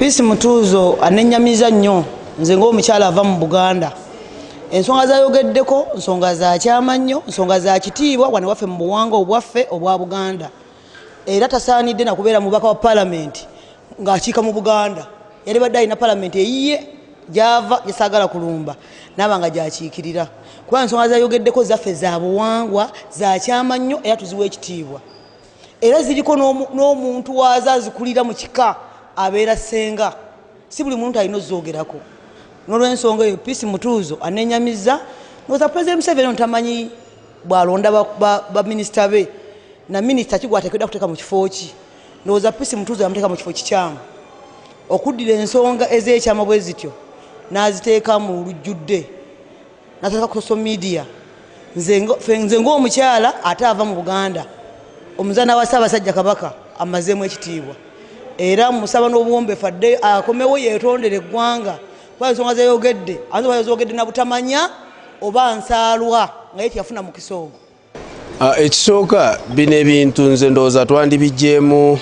Peace Mutuzo anenyamiza nnyo nze ng'omukyala ava mu Buganda. Ensonga zayogeddeko nsonga za kyama nnyo, nsonga za kitiibwa wano waffe mu buwangwa obwaffe obwa Buganda. Era tasaanidde na kubeera mubaka wa Parliament ng'akiika mu Buganda. Yali badde alina Parliament eyiye gy'ava gy'esaagala kulumba n'aba nga gy'akiikirira. Kuba ensonga zayogeddeko zaffe za buwangwa za kyama nnyo era tuziwa ekitiibwa. Era ziriko n'omuntu waazo azikulira mu kika abeera senga. Si buli muntu alina ozoogerako. N'olw'ensonga eyo Peace Mutuzo anenyamiza noza President Museveni ntamanyi bw'alonda ba minisita be na minisita ki gwateekeddwa kuteeka mu kifo ki. Noza Peace Mutuzo yamuteeka mu kifo kikyamu okuddira ensonga ez'ekyama bwe zityo n'aziteeka mu lujjudde n'ateeka ku social media. Nze ng'omukyala ate ava mu Buganda omuzaana wa Ssaabasajja Kabaka amazeemu ekitiibwa era musaba n'obuwombeefu adde akomewo yeetondera eggwanga kuba ensonga zeyogedde ayinza yazogedde na butamanya oba nsaalwa nga ye teyafuna mukisa ogwo. Ekisooka bino ebintu nze ndowooza twandibijjeemu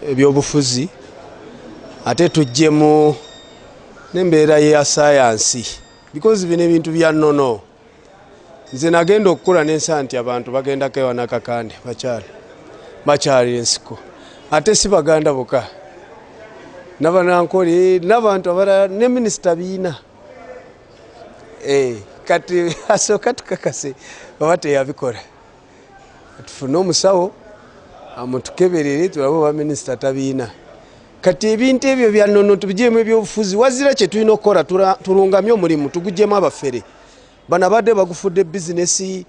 ebyobufuzi ate tuggyemu n'embeera ya sayansi because bino ebintu bya nnono. Nze nagenda okukula n'ensa nti abantu bagenda kewana kakande bakyali ensiko ate si Baganda boka n'abanankole n'abantu abalala ne minisita biina kati asooka tukakase oba teyabikola tufune omusawo amutukeberere tulabe oba minisita tabiina. Kati ebintu ebyo bya nnono tubigyemu ebyobufuzi wazira kye tulina okukola tulungamye omulimu tugugyemu abafere bano abadde bagufudde bizinesi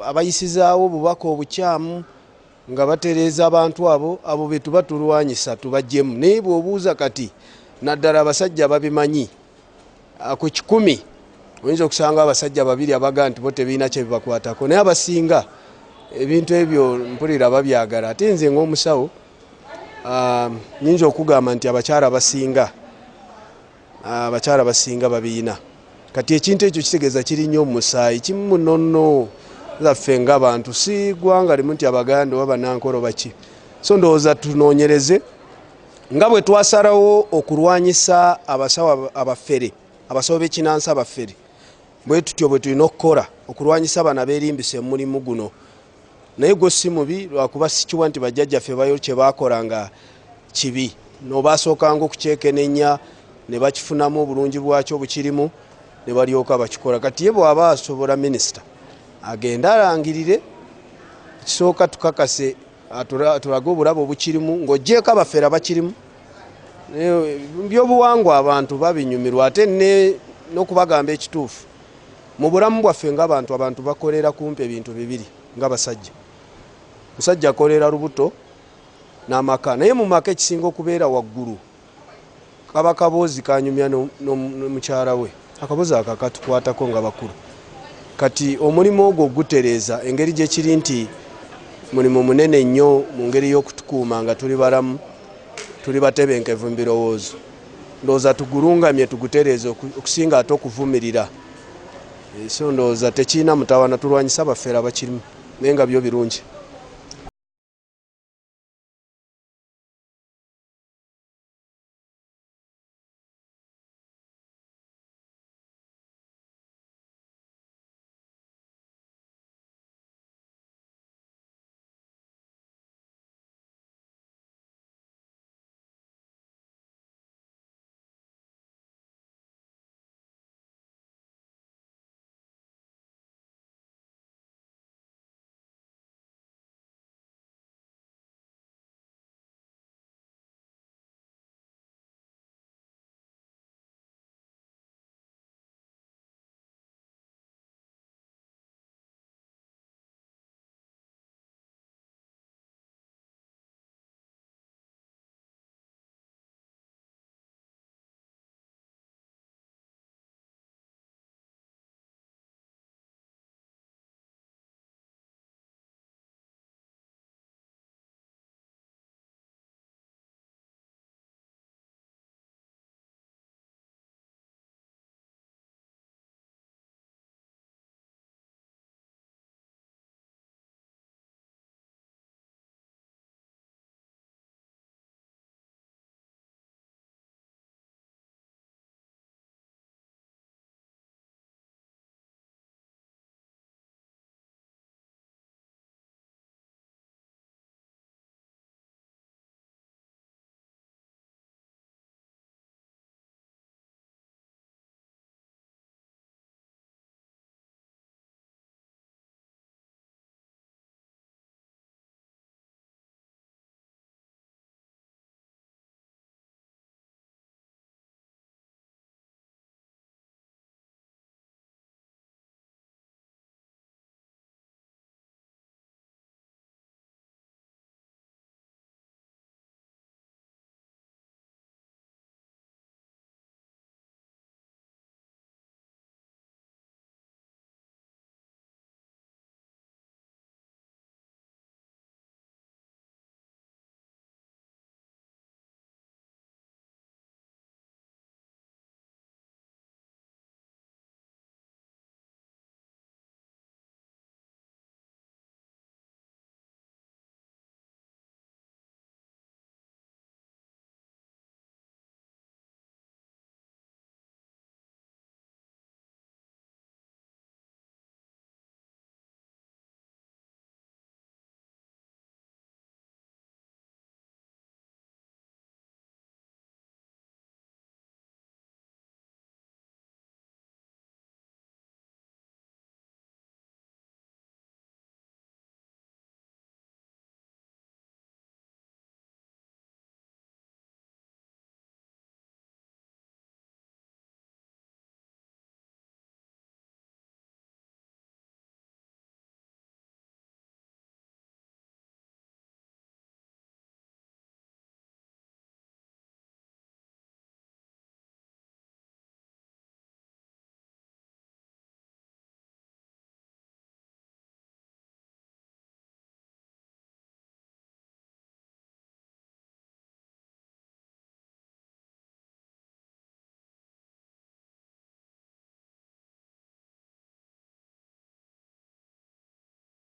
abayisizaawo obubaka obukyamu nga batereeza abantu abo be tuba tulwanyisa tubaggyemu. Naye bw'obuuza kati naddala abasajja babimanyi ku 100 oyinza okusanga abasajja 2 abaga nti bo tebiina kye bibakwatako naye abasinga ebintu ebyo mpulira babyagala. Ate nze ng'omusawo nyinza okugamba nti abakyala basinga babiina. Kati ekintu ekyo kitegeeza kiri nnyo mu musaayi kimu nonno zaffe ng'abantu si ggwanga limu nti Abaganda oba Bannankole baki. So ndowooza tunoonyereze nga bwe twasalawo okulwanyisa abasawo abafere abasawo b'ekinansi abafere bwe tutyo bwe tulina okukola okulwanyisa bano abeerimbisa mulimu guno. Naye gwo si mubi lwakuba sikiwa nti bajjajjaffe bayo kye baakola nga kibi n'obasookanga okukyekenenya ne bakifunamu obulungi bwakyo bukirimu ne balyoka bakikola. Kati ye bw'aba asobola minisita agenda alangirire kisooka tukakase tulage obulabe obukirimu ng'oggyeko abafere abakirimu byobuwangwa abantu babinyumirwa. Ate n'okubagamba ekituufu mu bulamu bwaffe ng'abantu bakolera kumpi ebintu bibiri ng'abasajja. Musajja akolera lubuto n'amaka naye mu maka ekisinga okubeera waggulu kaba kaboozi kanyumya n'omukyala we akaboozi akakatukwatako nga bakulu. Kati omulimu ogwo gutereeza engeri gye kiri nti mulimu munene nnyo mu ngeri y'okutukuuma nga tuli balamu tuli batebenkevu mu birowoozo. Ndowooza tugulungamye tugutereeza okusinga ate okuvumirira. So ndowooza tekiina mutawana tulwanyisa abafeera abakirimu naye nga byo birungi.